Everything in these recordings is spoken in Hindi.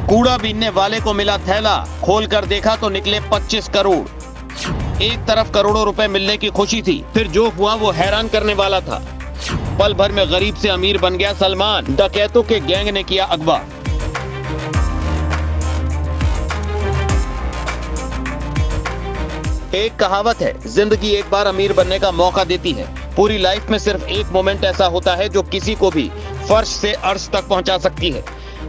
कूड़ा बीनने वाले को मिला थैला, खोलकर देखा तो निकले 25 करोड़। एक तरफ करोड़ों रुपए मिलने की खुशी थी, फिर जो हुआ वो हैरान करने वाला था। पल भर में गरीब से अमीर बन गया सलमान, डकैतों के गैंग ने किया अगवा। एक कहावत है, जिंदगी एक बार अमीर बनने का मौका देती है। पूरी लाइफ में सिर्फ एक मोमेंट ऐसा होता है जो किसी को भी फर्श से अर्श तक पहुंचा सकती है।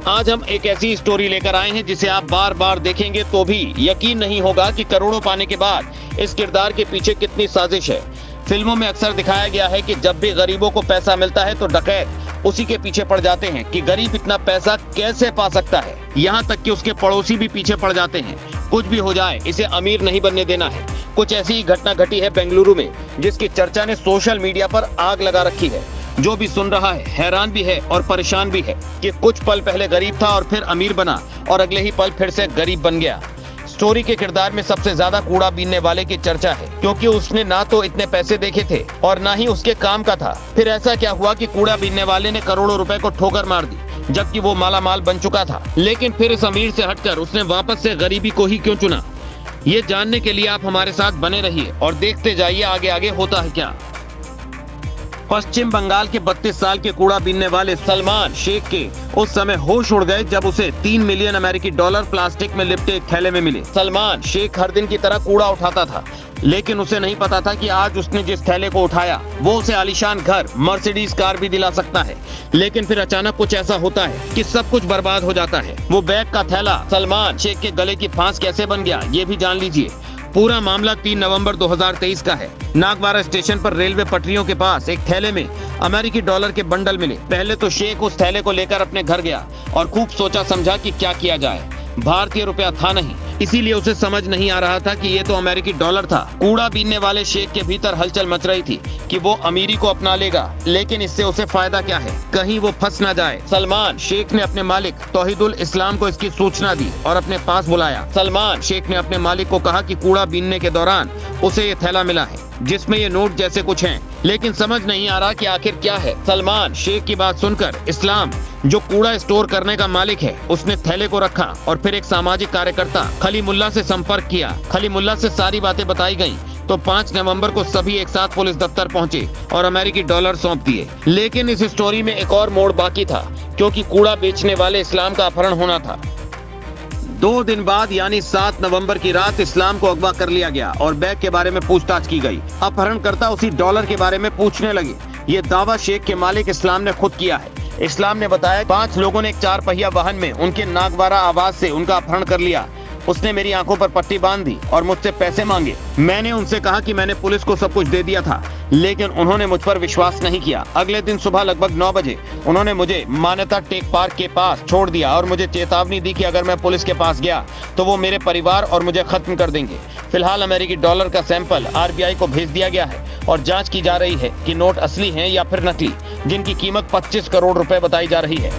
आज हम एक ऐसी स्टोरी लेकर आए हैं जिसे आप बार बार देखेंगे तो भी यकीन नहीं होगा कि करोड़ों पाने के बाद इस किरदार के पीछे कितनी साजिश है। फिल्मों में अक्सर दिखाया गया है कि जब भी गरीबों को पैसा मिलता है तो डकैत उसी के पीछे पड़ जाते हैं कि गरीब इतना पैसा कैसे पा सकता है। यहाँ तक कि उसके पड़ोसी भी पीछे पड़ जाते हैं। कुछ भी हो जाए, इसे अमीर नहीं बनने देना है। कुछ ऐसी ही घटना घटी है बेंगलुरु में, जिसकी चर्चा ने सोशल मीडिया पर आग लगा रखी है। जो भी सुन रहा है हैरान भी है और परेशान भी है कि कुछ पल पहले गरीब था और फिर अमीर बना और अगले ही पल फिर से गरीब बन गया। स्टोरी के किरदार में सबसे ज्यादा कूड़ा बीनने वाले की चर्चा है, क्योंकि उसने ना तो इतने पैसे देखे थे और ना ही उसके काम का था। फिर ऐसा क्या हुआ कि कूड़ा बीनने वाले ने करोड़ों रुपए को ठोकर मार दी, जबकि वो माला माल बन चुका था। लेकिन फिर इस अमीर से हटकर उसने वापस से गरीबी को ही क्यों चुना? ये जानने के लिए आप हमारे साथ बने रहिए और देखते जाइए आगे आगे होता है क्या। पश्चिम बंगाल के 32 साल के कूड़ा बीनने वाले सलमान शेख के उस समय होश उड़ गए जब उसे 3 मिलियन अमेरिकी डॉलर प्लास्टिक में लिपटे एक थैले में मिले। सलमान शेख हर दिन की तरह कूड़ा उठाता था, लेकिन उसे नहीं पता था कि आज उसने जिस थैले को उठाया वो उसे आलीशान घर, मर्सिडीज कार भी दिला सकता है। लेकिन फिर अचानक कुछ ऐसा होता है कि सब कुछ बर्बाद हो जाता है। वो बैग का थैला सलमान शेख के गले की फांस कैसे बन गया, ये भी जान लीजिए। पूरा मामला 3 नवंबर 2023 का है। नागवारा स्टेशन पर रेलवे पटरियों के पास एक थैले में अमेरिकी डॉलर के बंडल मिले। पहले तो शेख उस थैले को लेकर अपने घर गया और खूब सोचा समझा कि क्या किया जाए। भारतीय रुपया था नहीं, इसीलिए उसे समझ नहीं आ रहा था कि ये तो अमेरिकी डॉलर था। कूड़ा बीनने वाले शेख के भीतर हलचल मच रही थी कि वो अमीरी को अपना लेगा, लेकिन इससे उसे फायदा क्या है, कहीं वो फंस ना जाए। सलमान शेख ने अपने मालिक तौहीदुल इस्लाम को इसकी सूचना दी और अपने पास बुलाया। सलमान शेख ने अपने मालिक को कहा कि कूड़ा बीनने के दौरान उसे ये थैला मिला है जिसमें ये नोट जैसे कुछ हैं, लेकिन समझ नहीं आ रहा कि आखिर क्या है। सलमान शेख की बात सुनकर इस्लाम, जो कूड़ा स्टोर करने का मालिक है, उसने थैले को रखा और फिर एक सामाजिक कार्यकर्ता खलीमुल्ला से संपर्क किया। खलीमुल्ला से सारी बातें बताई गईं, तो 5 नवंबर को सभी एक साथ पुलिस दफ्तर पहुंचे और अमेरिकी डॉलर सौंप दिए। लेकिन इस स्टोरी में एक और मोड़ बाकी था, क्योंकि कूड़ा बेचने वाले इस्लाम का अपहरण होना था। 2 दिन बाद यानी 7 नवंबर की रात इस्लाम को अगवा कर लिया गया और बैग के बारे में पूछताछ की गई। अपहरणकर्ता उसी डॉलर के बारे में पूछने लगे। ये दावा शेख के मालिक इस्लाम ने खुद किया है। इस्लाम ने बताया 5 लोगों ने एक 4 पहिया वाहन में उनके नागवारा आवास से उनका अपहरण कर लिया। उसने मेरी आंखों पर पट्टी बांध दी और मुझसे पैसे मांगे। मैंने उनसे कहा कि मैंने पुलिस को सब कुछ दे दिया था, लेकिन उन्होंने मुझ पर विश्वास नहीं किया। अगले दिन सुबह लगभग 9 बजे उन्होंने मुझे मान्यता टेक पार्क के पास छोड़ दिया और मुझे चेतावनी दी कि अगर मैं पुलिस के पास गया तो वो मेरे परिवार और मुझे खत्म कर देंगे। फिलहाल अमेरिकी डॉलर का सैंपल RBI को भेज दिया गया है और जांच की जा रही है कि नोट असली हैं या फिर नकली, जिनकी कीमत 25 करोड़ रुपए बताई जा रही है।